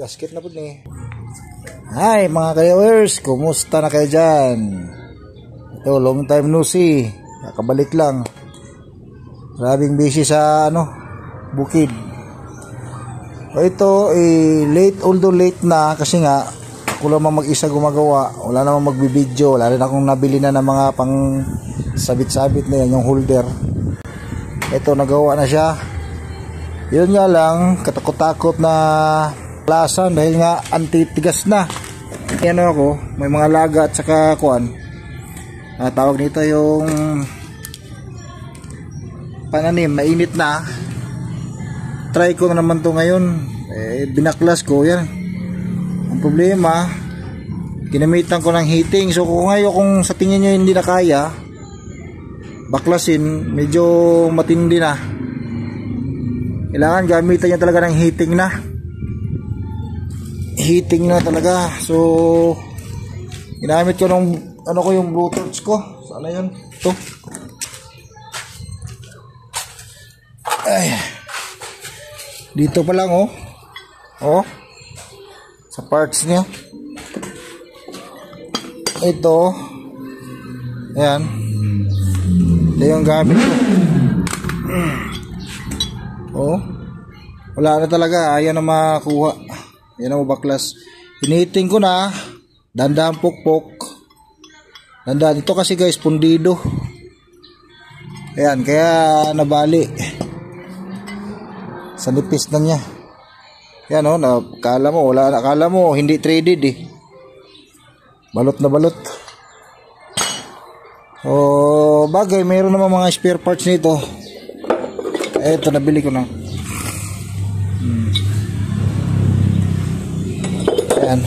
gasket na po ni. Hi mga ka-viewers, kumusta na kayo dyan? Ito, long time no see. Nakabalik lang. Grabing busy sa bukid. Ito, late, although late na kasi nga ako lamang mag-isa gumagawa. Wala namang magbibideo. Wala rin akong nabili na ng mga pang sabit-sabit na yan, yung holder. Ito, nagawa na siya. Yun nga lang, katakot-takot na lasan dahil nga antitigas na. Yan ako, may mga laga at saka kuan. Tawag nito yung pananim, mainit na. Try ko na naman to ngayon. Binaklas ko yan. Ang problema, ginamitan ko ng heating. So kung ngayon, kung sa tingin nyo hindi na kaya baklasin, medyo matindi na. Kailangan gamitan nyo talaga ng heating na. Heating na talaga. So ginamit ko ng yung Bluetooth ko. Sana yun? Ito. Ay. Dito pa lang sa parts niya. Ito. Ayan. Ito yung gamit ko. Wala na talaga. Ayaw na makuha. Ayan na mabaklas. Hiniting ko na. Dandahan pukpok. Dandahan. Ito kasi guys, pundido. Ayan. Kaya nabali. Sa nipis na niya. Yan akala mo hindi traded balot na balot. Bagay mayroon naman mga spare parts nito. Eto, nabili ko na. Ayan.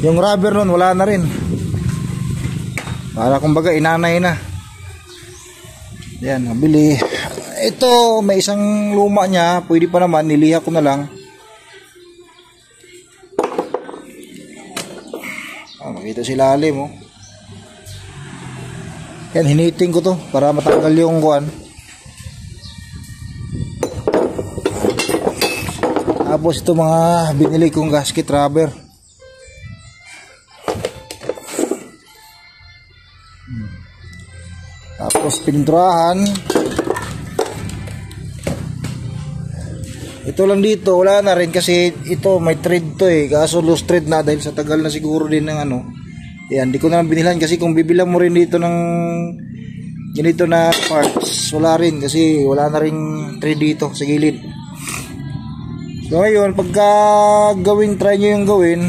Yung rubber nun wala na rin. Para kumbaga inanay na. Yan, nabili. Ito, may isang luma niya. Pwede pa naman, niliha ko na lang. Makita si lalim Yan, hiniting ko to para matanggal yung kuan. Tapos ito mga binili kong gasket rubber. Tapos pinturahan. Ito lang dito, wala na rin kasi ito may thread to kaso loose thread na dahil sa tagal na siguro din ng Yan, di ko na binilhan kasi kung bibilang mo rin dito ng ganito na parts, wala rin kasi wala na rin thread dito sa gilid. So ngayon, pagka try nyo yung gawin,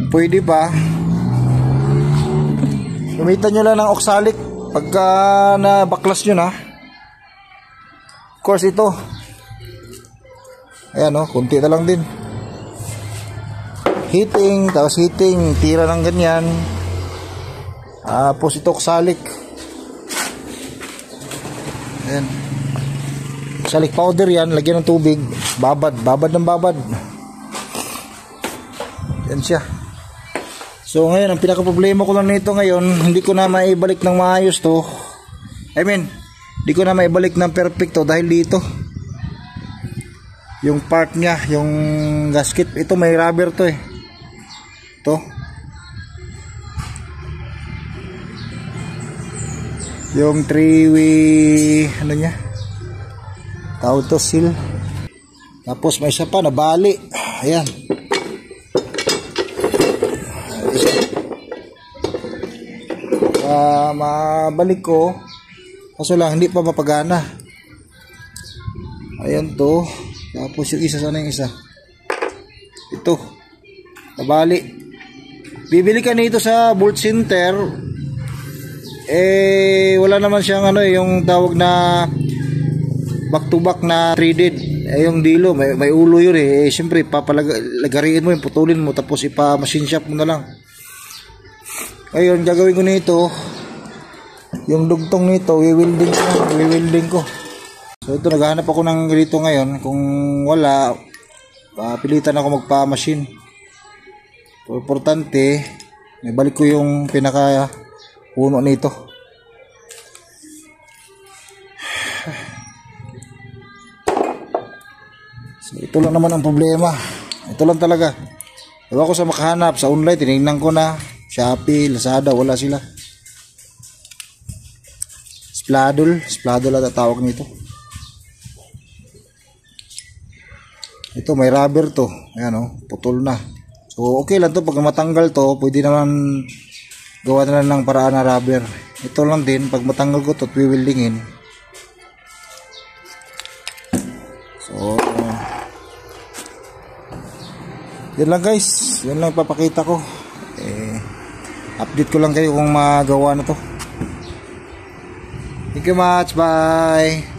pwede pa. Gamitan nyo lang ng oxalic pagka nabaklas nyo na. Of course ito. Ayan kunti na lang din. Heating, tapos heating, tira ng ganyan. Tapos ito oxalic. Ayan. Oxalic powder yan, lagyan ng tubig. Babad ng babad. Yan siya. So ngayon, ang pinaka problema ko lang nito ngayon, hindi ko na maibalik ng maayos to. Di ko na maibalik ng perfecto dahil dito yung part niya, yung gasket, ito may rubber to ito yung 3-way niya tawag to, seal. Tapos may isa pa nabali. Ayan, mabalik ko kaso lang hindi pa mapagana. Ayan to. Tapos yung isa, sana yung isa? Ito. Nabali. Bibili ka nito sa Bolt Center. Wala naman siyang yung tawag na back to back na threaded. Yung dilo, may ulo yun siyempre, papalagariin mo putulin mo, tapos ipa-machine shop mo na lang. Ayun, gagawin ko nito. Yung dugtong nito, wiwilding ko. So ito, naghahanap ako ng ganito ngayon. Kung wala, pilitan ako magpa-machine. So, importante, may balik ko yung pinaka puno nito. So, ito lang naman ang problema. Ito lang talaga. Ewan ko sa makahanap. Sa online, tinignan ko na. Shopee, Lazada, wala sila. Spladol at tawag nito. Ito, may rubber to. Ayan o, putol na. So, okay lang to. Pag matanggal to, pwede naman gawa na lang ng paraan na rubber. Ito lang din, pag matanggal ko to, wiwildingin. So, yun lang guys. Yun lang papakita ko. Update ko lang kayo kung magawa na to. Thank you much. Bye.